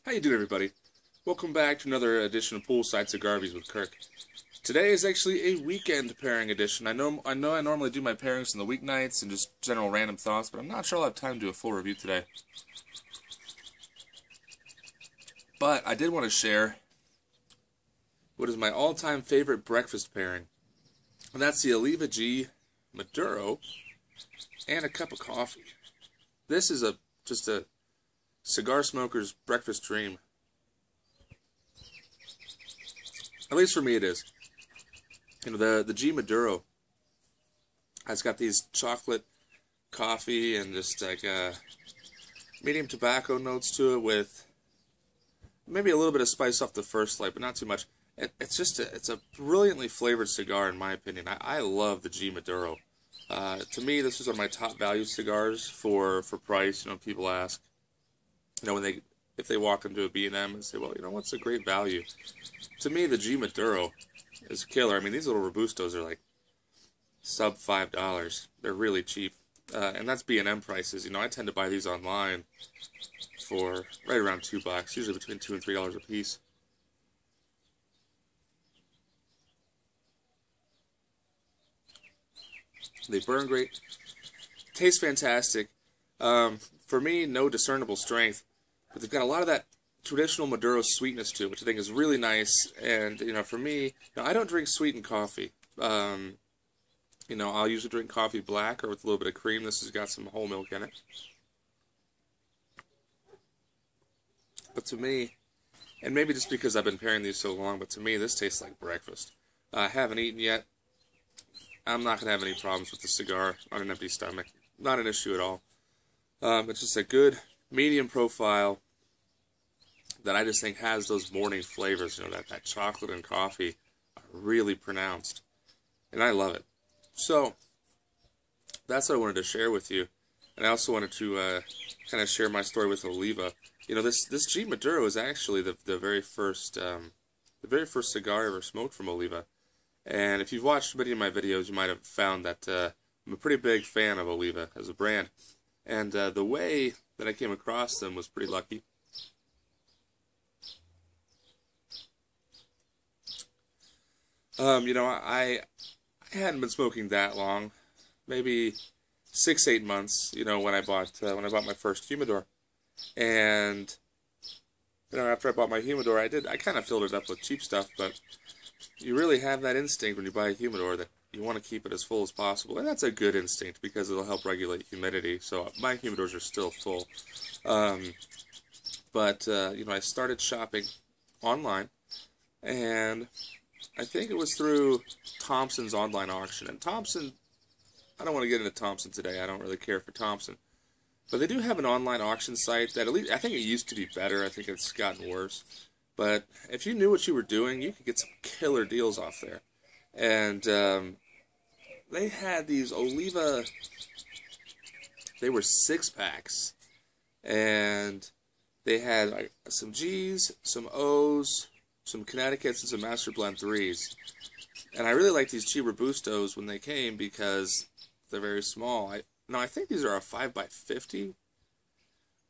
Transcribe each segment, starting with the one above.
How you doing, everybody? Welcome back to another edition of Poolside Cigar with Kirk. Today is actually a weekend pairing edition. I know I normally do my pairings on the weeknights and just general random thoughts, but I'm not sure I'll have time to do a full review today. But I did want to share what is my all-time favorite breakfast pairing, and that's the Oliva G Maduro and a cup of coffee. This is just a cigar smoker's breakfast dream. At least for me it is. You know, the G Maduro has got these chocolate, coffee, and just like medium tobacco notes to it with maybe a little bit of spice off the first light, but not too much. It's a brilliantly flavored cigar in my opinion. I love the G Maduro. To me, this is one of my top value cigars for price. You know, people ask, you know, if they walk into a B&M and say, well, you know, what's a great value? To me, the G Maduro is killer. I mean, these little Robustos are like sub $5. They're really cheap. And that's B&M prices. You know, I tend to buy these online for right around $2, usually between $2 and $3 a piece. They burn great. Taste fantastic. For me, no discernible strength. But they've got a lot of that traditional Maduro sweetness to it, which I think is really nice. And, you know, for me, you know, I don't drink sweetened coffee. You know, I'll usually drink coffee black or with a little bit of cream. This has got some whole milk in it. But to me, and maybe just because I've been pairing these so long, but to me, this tastes like breakfast. I haven't eaten yet. I'm not going to have any problems with the cigar on an empty stomach. Not an issue at all. It's just a good medium profile that I just think has those morning flavors. You know, that chocolate and coffee are really pronounced. And I love it. So, that's what I wanted to share with you. And I also wanted to kind of share my story with Oliva. You know, this G Maduro is actually the very first cigar I ever smoked from Oliva. And if you've watched many of my videos, you might have found that I'm a pretty big fan of Oliva as a brand. And the way that I came across them was pretty lucky. You know, I hadn't been smoking that long, maybe 6-8 months. You know, when I bought my first humidor, and you know, after I bought my humidor, I kind of filled it up with cheap stuff, but you really have that instinct when you buy a humidor that you want to keep it as full as possible, and that's a good instinct because it'll help regulate humidity. So my humidors are still full, but you know, I started shopping online, and I think it was through Thompson's online auction. And Thompson, I don't want to get into Thompson today. I don't really care for Thompson, but they do have an online auction site that, at least I think it used to be better. I think it's gotten worse. But if you knew what you were doing, you could get some killer deals off there. And they had these Oliva, they were 6-packs. And they had like some G's, some O's, some Connecticut's, and some Master Blend 3s. And I really like these cheap Robustos when they came because they're very small. I think these are a 5x50.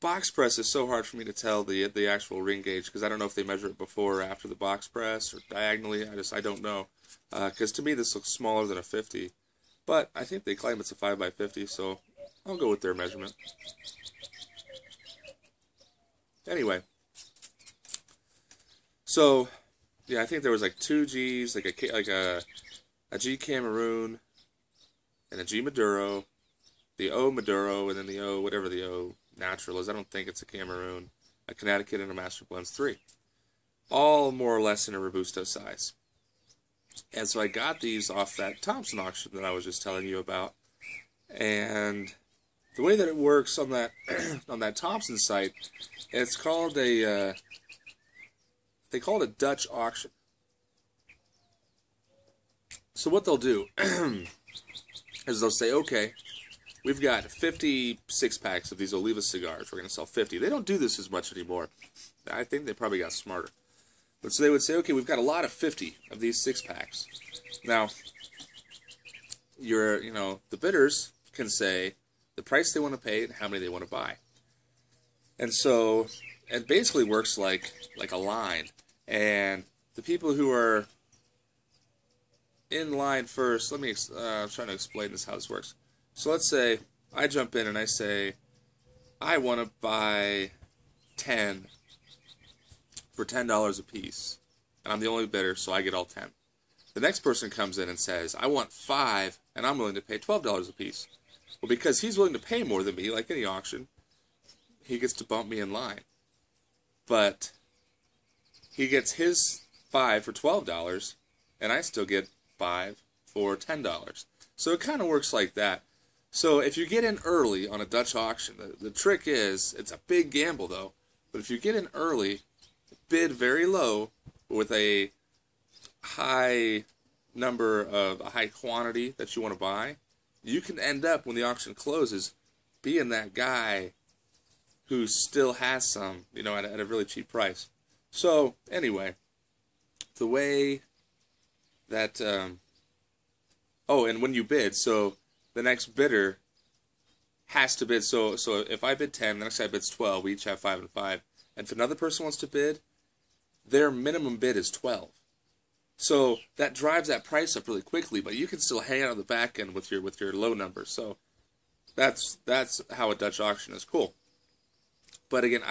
Box press is so hard for me to tell the actual ring gauge because I don't know if they measure it before or after the box press or diagonally. I don't know, because to me this looks smaller than a 50, but I think they claim it's a 5x50, so I'll go with their measurement. Anyway, so yeah, I think there was like 2 G's, like a G Cameroon and a G Maduro, the O Maduro, and then the O, whatever the O natural is. I don't think it's a Cameroon, a Connecticut, and a Master Blends 3. All more or less in a Robusto size. And so I got these off that Thompson auction that I was just telling you about. And the way that it works on that on that Thompson site, it's called they call it a Dutch auction. So what they'll do is they'll say, okay, we've got 50 6-packs of these Oliva cigars. We're going to sell 50. They don't do this as much anymore. I think they probably got smarter. But so they would say, okay, we've got a lot of 50 of these 6-packs. Now, the bidders can say the price they want to pay and how many they want to buy. And so it basically works like a line, and the people who are in line first. Let me. I'm trying to explain how this works. So let's say I jump in and I say I want to buy 10 for $10 a piece, and I'm the only bidder, so I get all 10. The next person comes in and says I want 5, and I'm willing to pay $12 a piece. Well, because he's willing to pay more than me, like any auction, he gets to bump me in line. But he gets his 5 for $12, and I still get 5 for $10. So it kind of works like that. So if you get in early on a Dutch auction, the trick is, it's a big gamble though, but if you get in early, bid very low with a high number of a high quantity that you want to buy, you can end up, when the auction closes, being that guy who still has some, you know, at a really cheap price. So anyway, the way that oh, and when you bid, so the next bidder has to bid. So if I bid 10, the next guy bids 12, we each have 5 and 5. And if another person wants to bid, their minimum bid is 12. So that drives that price up really quickly, but you can still hang out on the back end with your low numbers. So that's how a Dutch auction is cool. But again,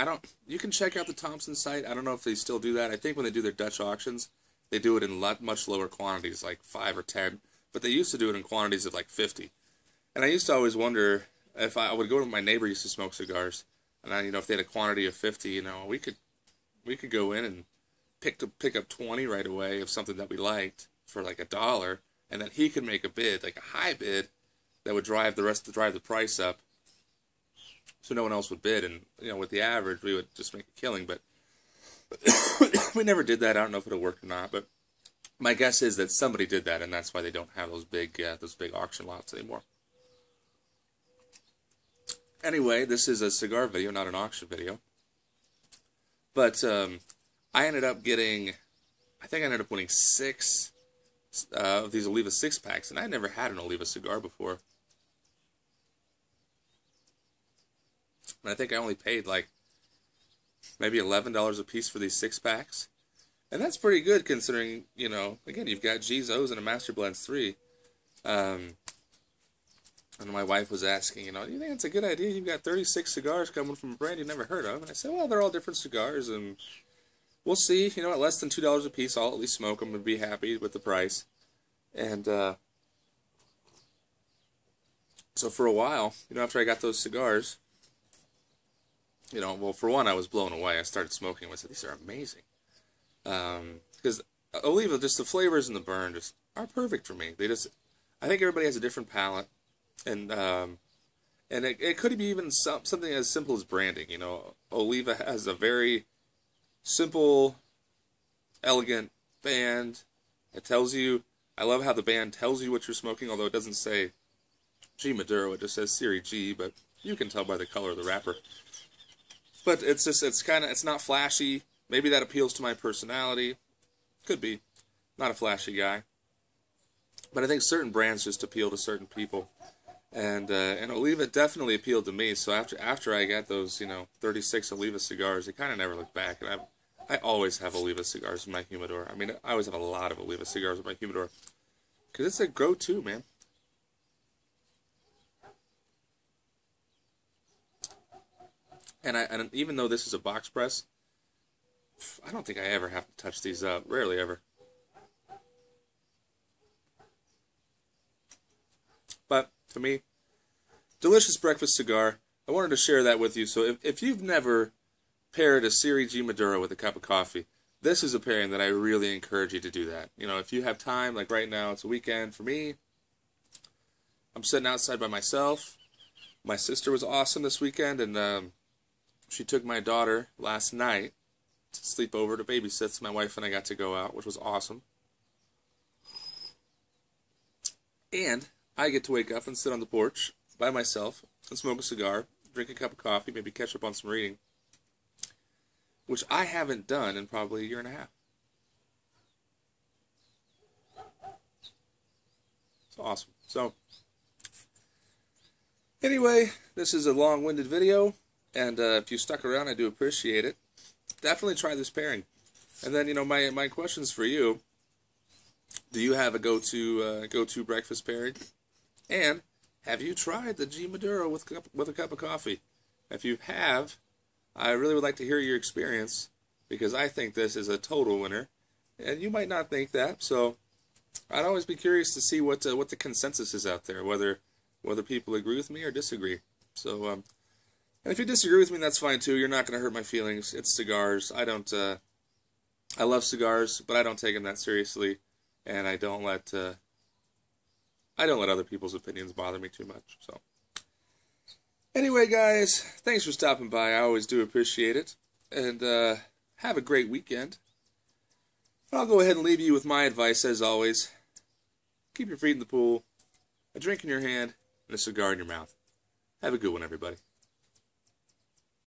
you can check out the Thompson site. I don't know if they still do that. I think when they do their Dutch auctions, they do it in much lower quantities, like 5 or 10. But they used to do it in quantities of like 50. And I used to always wonder if I would go to my neighbor used to smoke cigars, and if they had a quantity of 50, we could go in and pick up 20 right away of something that we liked for like $1, and then he could make a bid, like a high bid, that would drive the price up, so no one else would bid. And with the average, we would just make a killing. But we never did that. I don't know if it'll work or not, but my guess is that somebody did that, and that's why they don't have those big auction lots anymore. Anyway, this is a cigar video, not an auction video. But I ended up winning 6 of these Oliva 6-packs, and I never had an Oliva cigar before. And I think I only paid like maybe $11 a piece for these 6-packs. And that's pretty good considering, again, you've got G's, O's, and a Master Blends 3. And my wife was asking, do you think it's a good idea? You've got 36 cigars coming from a brand you've never heard of. And I said, well, they're all different cigars, and we'll see. At less than $2 a piece, I'll at least smoke them and be happy with the price. And so for a while, after I got those cigars, well, for one, I was blown away. I started smoking them. I said, these are amazing. Because Oliva, just the flavors and the burn just are perfect for me. I think everybody has a different palate. And it could be even something as simple as branding. Oliva has a very simple, elegant band. It tells you, I love how the band tells you what you're smoking, although it doesn't say G Maduro, it just says Series G, but you can tell by the color of the wrapper. But it's not flashy. Maybe that appeals to my personality. Could be. Not a flashy guy. But I think certain brands just appeal to certain people. And Oliva definitely appealed to me. So after I got those, 36 Oliva cigars, I kind of never looked back. And I always have Oliva cigars in my humidor. I mean, I always have a lot of Oliva cigars in my humidor. Because it's a go-to, man. And even though this is a box press, I don't think I ever have to touch these up. Rarely ever. But, to me, delicious breakfast cigar. I wanted to share that with you. So if you've never paired a Series G Maduro with a cup of coffee, this is a pairing that I really encourage you to do that. If you have time, like right now, it's a weekend for me. I'm sitting outside by myself. My sister was awesome this weekend, and she took my daughter last night to sleep over to babysit. So my wife and I got to go out, which was awesome. And I get to wake up and sit on the porch by myself and smoke a cigar, drink a cup of coffee, maybe catch up on some reading, which I haven't done in probably a year and a half. It's awesome. So, anyway, this is a long-winded video, and if you stuck around, I do appreciate it. definitely try this pairing. And then, my questions for you: do you have a go-to breakfast pairing? And have you tried the G Maduro with a cup of coffee? If you have, I really would like to hear your experience, because I think this is a total winner, and you might not think that. So I'd always be curious to see what the consensus is out there, whether people agree with me or disagree. So, and if you disagree with me, that's fine too. You're not going to hurt my feelings. It's cigars. I love cigars, but I don't take them that seriously, and I don't let other people's opinions bother me too much. So, anyway, guys, thanks for stopping by. I always do appreciate it, and have a great weekend. I'll go ahead and leave you with my advice, as always. Keep your feet in the pool, a drink in your hand, and a cigar in your mouth. Have a good one, everybody.